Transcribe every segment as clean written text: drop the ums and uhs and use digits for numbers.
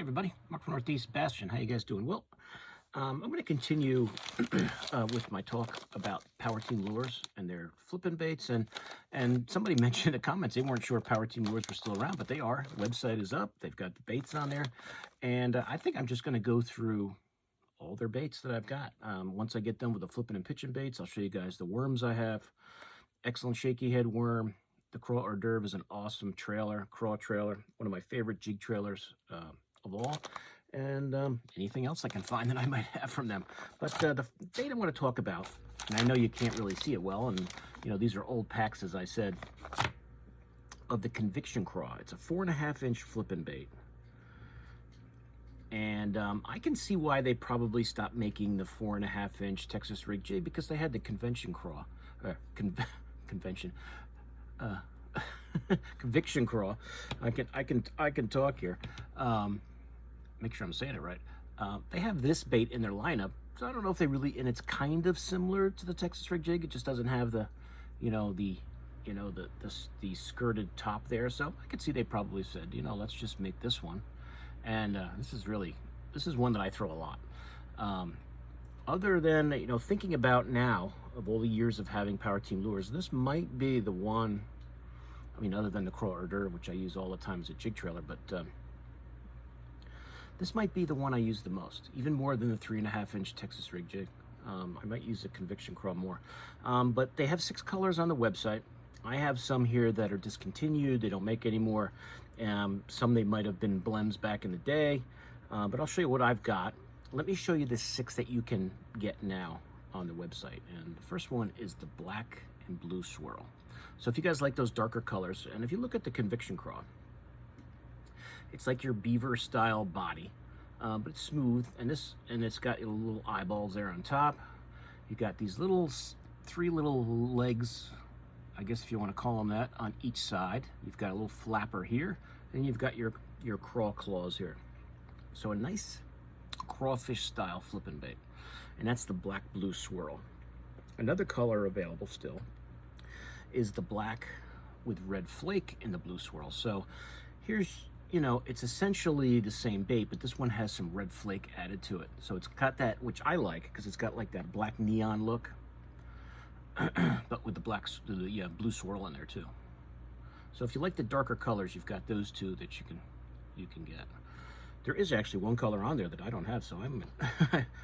everybody, Mark from Northeast Bastion. How you guys doing? Well, I'm going to continue with my talk about PowerTeam lures and their flipping baits. And somebody mentioned in the comments they weren't sure PowerTeam lures were still around, but they are. The website is up. They've got the baits on there. And I think I'm just going to go through all their baits that I've got. Once I get done with the flipping and pitching baits, I'll show you guys the worms I have. Excellent shaky head worm. The Craw hors d'oeuvre is an awesome trailer, Craw trailer, one of my favorite jig trailers of all, and anything else I can find that I might have from them. But the bait I'm going to talk about, and I know you can't really see it well, and you know these are old packs, as I said, of the Conviction Craw. It's a 4.5-inch flipping bait, and I can see why they probably stopped making the 4.5-inch Texas rig jig, because they had the Convention Craw, Convention. Conviction Craw. I can talk here. Make sure I'm saying it right. They have this bait in their lineup, so I don't know if they really, and it's kind of similar to the Texas rig jig. It just doesn't have the, the skirted top there. So I could see they probably said, let's just make this one. And this is one that I throw a lot. Other than, thinking about now, of all the years of having PowerTeam lures, this might be the one, other than the Craw hors d'oeuvre, which I use all the time as a jig trailer, but this might be the one I use the most, even more than the 3.5-inch Texas rig jig. I might use the Conviction Craw more. But they have 6 colors on the website. I have some here that are discontinued. They don't make anymore. Some they might have been blems back in the day, but I'll show you what I've got. Let me show you the 6 that you can get now on the website. And the first one is the black and blue swirl. So if you guys like those darker colors, and if you look at the Conviction Craw, it's like your beaver style body, but it's smooth, and it's got little eyeballs there on top. You got these 3 little legs, I guess if you want to call them that, on each side. You've got a little flapper here, and you've got your craw claws here. So a nice crawfish style flipping bait, and that's the black blue swirl. Another color available still is the black with red flake in the blue swirl. So here's, it's essentially the same bait, but this one has some red flake added to it. So it's got that, which I like, because it's got like that black neon look, but with the blue swirl in there too. So if you like the darker colors, you've got those 2 that you can get. There is actually one color on there that I don't have, so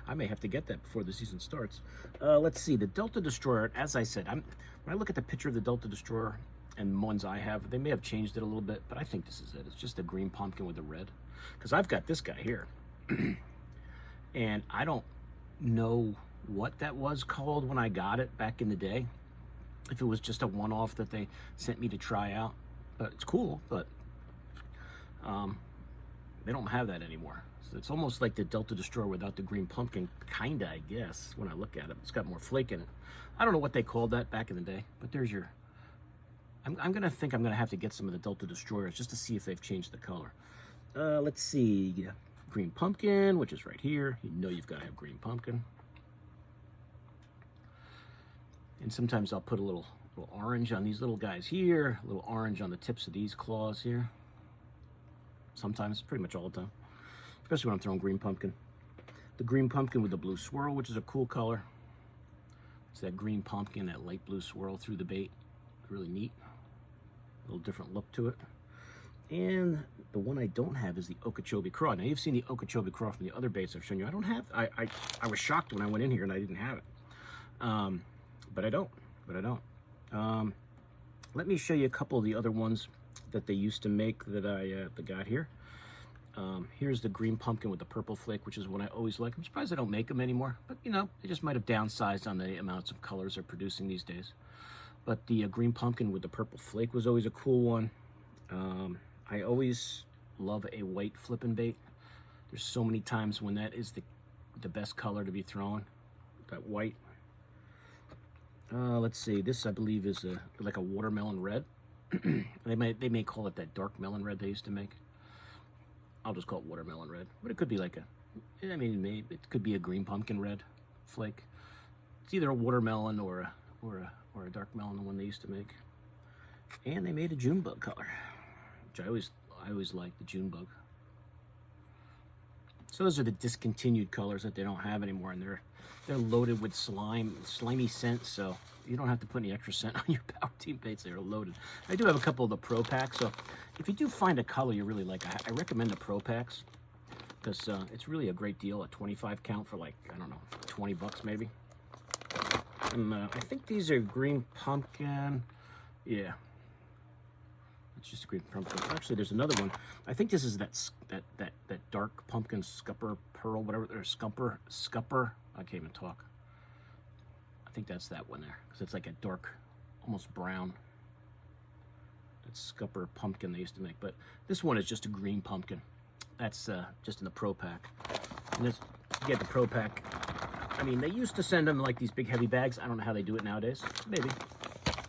I may have to get that before the season starts. Let's see, the Delta Destroyer, as I said, when I look at the picture of the Delta Destroyer and the ones I have, they may have changed it a little bit, but I think this is it. It's just a green pumpkin with the red. Because I've got this guy here, and I don't know what that was called when I got it back in the day. If it was just a one-off that they sent me to try out. But it's cool, but they don't have that anymore. So it's almost like the Delta Destroyer without the green pumpkin, kinda, I guess, when I look at it. It's got more flake in it. I don't know what they called that back in the day, but there's your... I'm gonna have to get some of the Delta Destroyers just to see if they've changed the color. Let's see, green pumpkin, which is right here. You've got to have green pumpkin. And sometimes I'll put a little orange on these little guys here, a little orange on the tips of these claws here. Sometimes, pretty much all the time, especially when I'm throwing green pumpkin. The green pumpkin with the blue swirl, which is a cool color. It's that green pumpkin, that light blue swirl through the bait. Really neat. A little different look to it. And the one I don't have is the Okeechobee Craw. Now, you've seen the Okeechobee Craw from the other baits I've shown you. I don't have, I was shocked when I went in here and I didn't have it. But I don't. Let me show you a couple of the other ones that they used to make that I got here. Here's the green pumpkin with the purple flake, which is one I always like. I'm surprised they don't make them anymore, but they just might have downsized on the amounts of colors they're producing these days. But the green pumpkin with the purple flake was always a cool one. I always love a white flipping bait. There's so many times when that is the best color to be thrown, that white. Let's see, this I believe is like a watermelon red. They may call it that dark melon red they used to make. I'll just call it watermelon red, but it could be like it could be a green pumpkin red flake. It's either a watermelon or a dark melon, the one they used to make. And they made a June bug color, which I always liked, the June bug. So those are the discontinued colors that they don't have anymore, and they're loaded with slimy scent, so you don't have to put any extra scent on your PowerTeam baits. They're loaded. I do have a couple of the Pro Packs, so if you do find a color you really like, I recommend the Pro Packs, because it's really a great deal, a 25 count for like, I don't know, 20 bucks maybe. And I think these are green pumpkin. Yeah. It's just a green pumpkin. Actually, there's another one. I think this is that dark pumpkin scupper pearl, whatever, or scupper. I can't even talk. I think that's that one there, because it's like a dark, almost brown. That scupper pumpkin they used to make, but this one is just a green pumpkin. That's just in the Pro Pack. And this, you get the Pro Pack. I mean, they used to send them like these big heavy bags. I don't know how they do it nowadays. Maybe.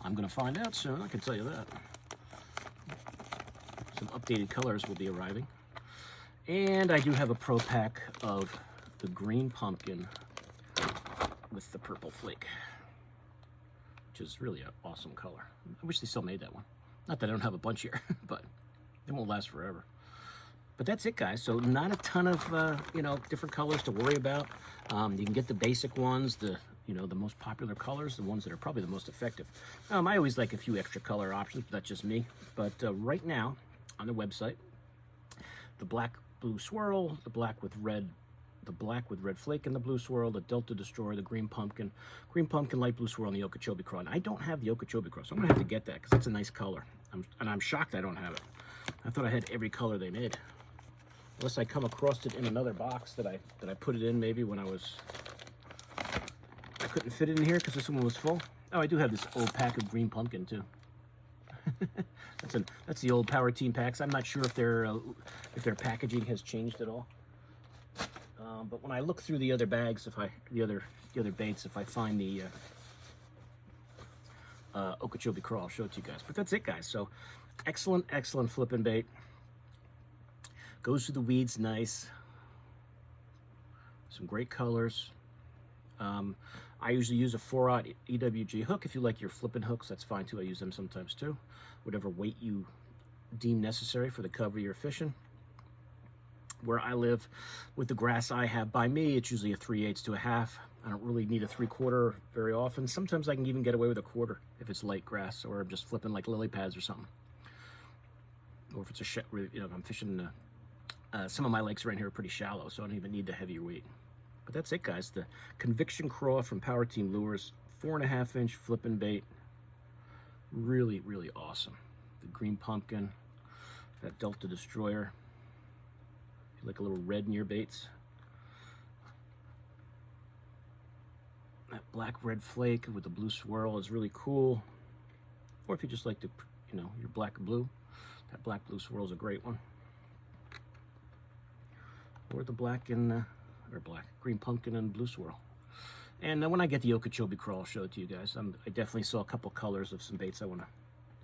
I'm gonna find out soon, I can tell you that. Some updated colors will be arriving. And I do have a Pro Pack of the green pumpkin with the purple flake, which is really an awesome color. I wish they still made that one. Not that I don't have a bunch here, but it won't last forever. But that's it, guys. So not a ton of different colors to worry about. You can get the basic ones, the most popular colors, the ones that are probably the most effective. I always like a few extra color options, but that's just me. But right now on the website, the black blue swirl, the black with red flake in the blue swirl, the Delta Destroyer, the green pumpkin, light blue swirl, and the Okeechobee Craw. And I don't have the Okeechobee Craw, so I'm gonna have to get that because that's a nice color. I'm shocked I don't have it. I thought I had every color they made. Unless I come across it in another box that I put it in maybe when I couldn't fit it in here because this one was full. Oh, I do have this old pack of green pumpkin too. That's the old PowerTeam packs. I'm not sure if their packaging has changed at all. But when I look through the other bags, the other baits, if I find the Okeechobee Craw, I'll show it to you guys. But that's it, guys. So excellent flipping bait. Goes through the weeds nice. Some great colors. I usually use a 4/0 EWG hook. If you like your flipping hooks, that's fine too. I use them sometimes too. Whatever weight you deem necessary for the cover you're fishing. Where I live, with the grass I have by me, it's usually a 3/8 to a half. I don't really need a 3/4 very often. Sometimes I can even get away with a 1/4 if it's light grass, or I'm just flipping like lily pads or something. Or if it's I'm fishing. Some of my lakes around here are pretty shallow, so I don't even need the heavier weight. But that's it, guys. The Conviction Craw from PowerTeam Lures, 4.5-inch flipping bait. Really, really awesome. The green pumpkin, that Delta Destroyer. If you like a little red in your baits. That black red flake with the blue swirl is really cool. Or if you just like the, your black and blue, that black blue swirl is a great one. Or the black and green pumpkin and blue swirl. And when I get the Okeechobee Craw, I'll show it to you guys. I definitely saw a couple colors of some baits I want to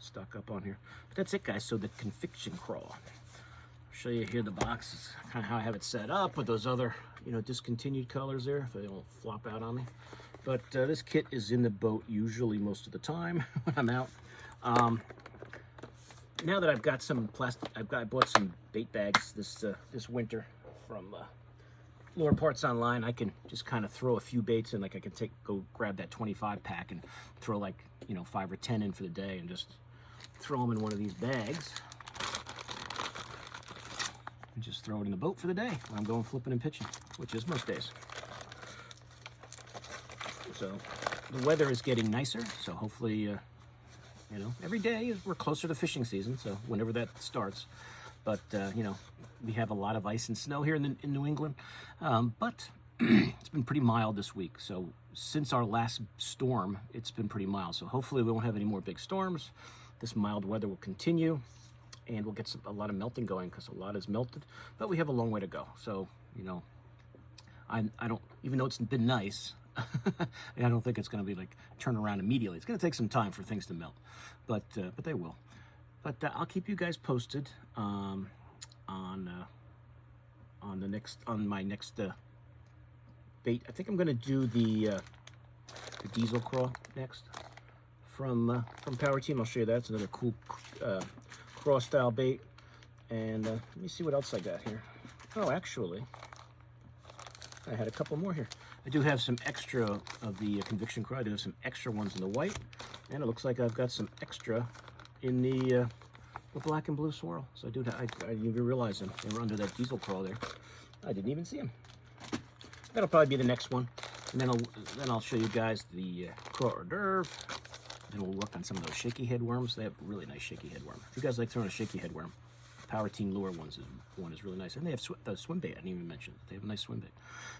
stock up on here. But that's it, guys. So the Conviction Craw. I'll show you here the box. It's kind of how I have it set up with those other, discontinued colors there, if they don't flop out on me. But this kit is in the boat usually most of the time when I'm out. Now that I've got some plastic, I bought some bait bags this winter from Lure Parts Online. I can just kind of throw a few baits in, like I can go grab that 25 pack and throw like 5 or 10 in for the day, and just throw them in one of these bags and just throw it in the boat for the day when I'm going flipping and pitching, which is most days. So the weather is getting nicer, so hopefully every day we're closer to fishing season, so whenever that starts. But we have a lot of ice and snow here in New England, but it's been pretty mild this week. So since our last storm, it's been pretty mild. So hopefully we won't have any more big storms. This mild weather will continue, and we'll get a lot of melting going, because a lot is melted. But we have a long way to go. So I don't, even though it's been nice, I don't think it's going to be like turn around immediately. It's going to take some time for things to melt, but they will. But I'll keep you guys posted on my next bait. I think I'm going to do the Diesel Craw next from PowerTeam. I'll show you that. It's another cool craw style bait. And let me see what else I got here. Oh, actually, I had a couple more here. I do have some extra of the Conviction Craw. I do have some extra ones in the white, and it looks like I've got some extra in the black and blue swirl. So I didn't even realize them. They were under that diesel Craw there. I didn't even see them. That'll probably be the next one, and then I'll show you guys the Craw hors d'oeuvre. Then we'll work on some of those shaky head worms. They have really nice shaky head worm. If you guys like throwing a shaky head worm, PowerTeam lure one is really nice, and they have the swim bait. I didn't even mention it. They have a nice swim bait.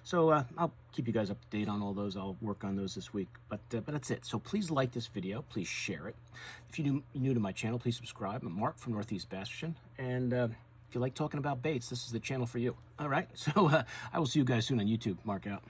So I'll keep you guys up to date on all those. I'll work on those this week. But that's it. So please like this video. Please share it. If you're new to my channel, please subscribe. I'm Mark from Northeast Bastion, and if you like talking about baits, this is the channel for you. All right. So I will see you guys soon on YouTube. Mark out.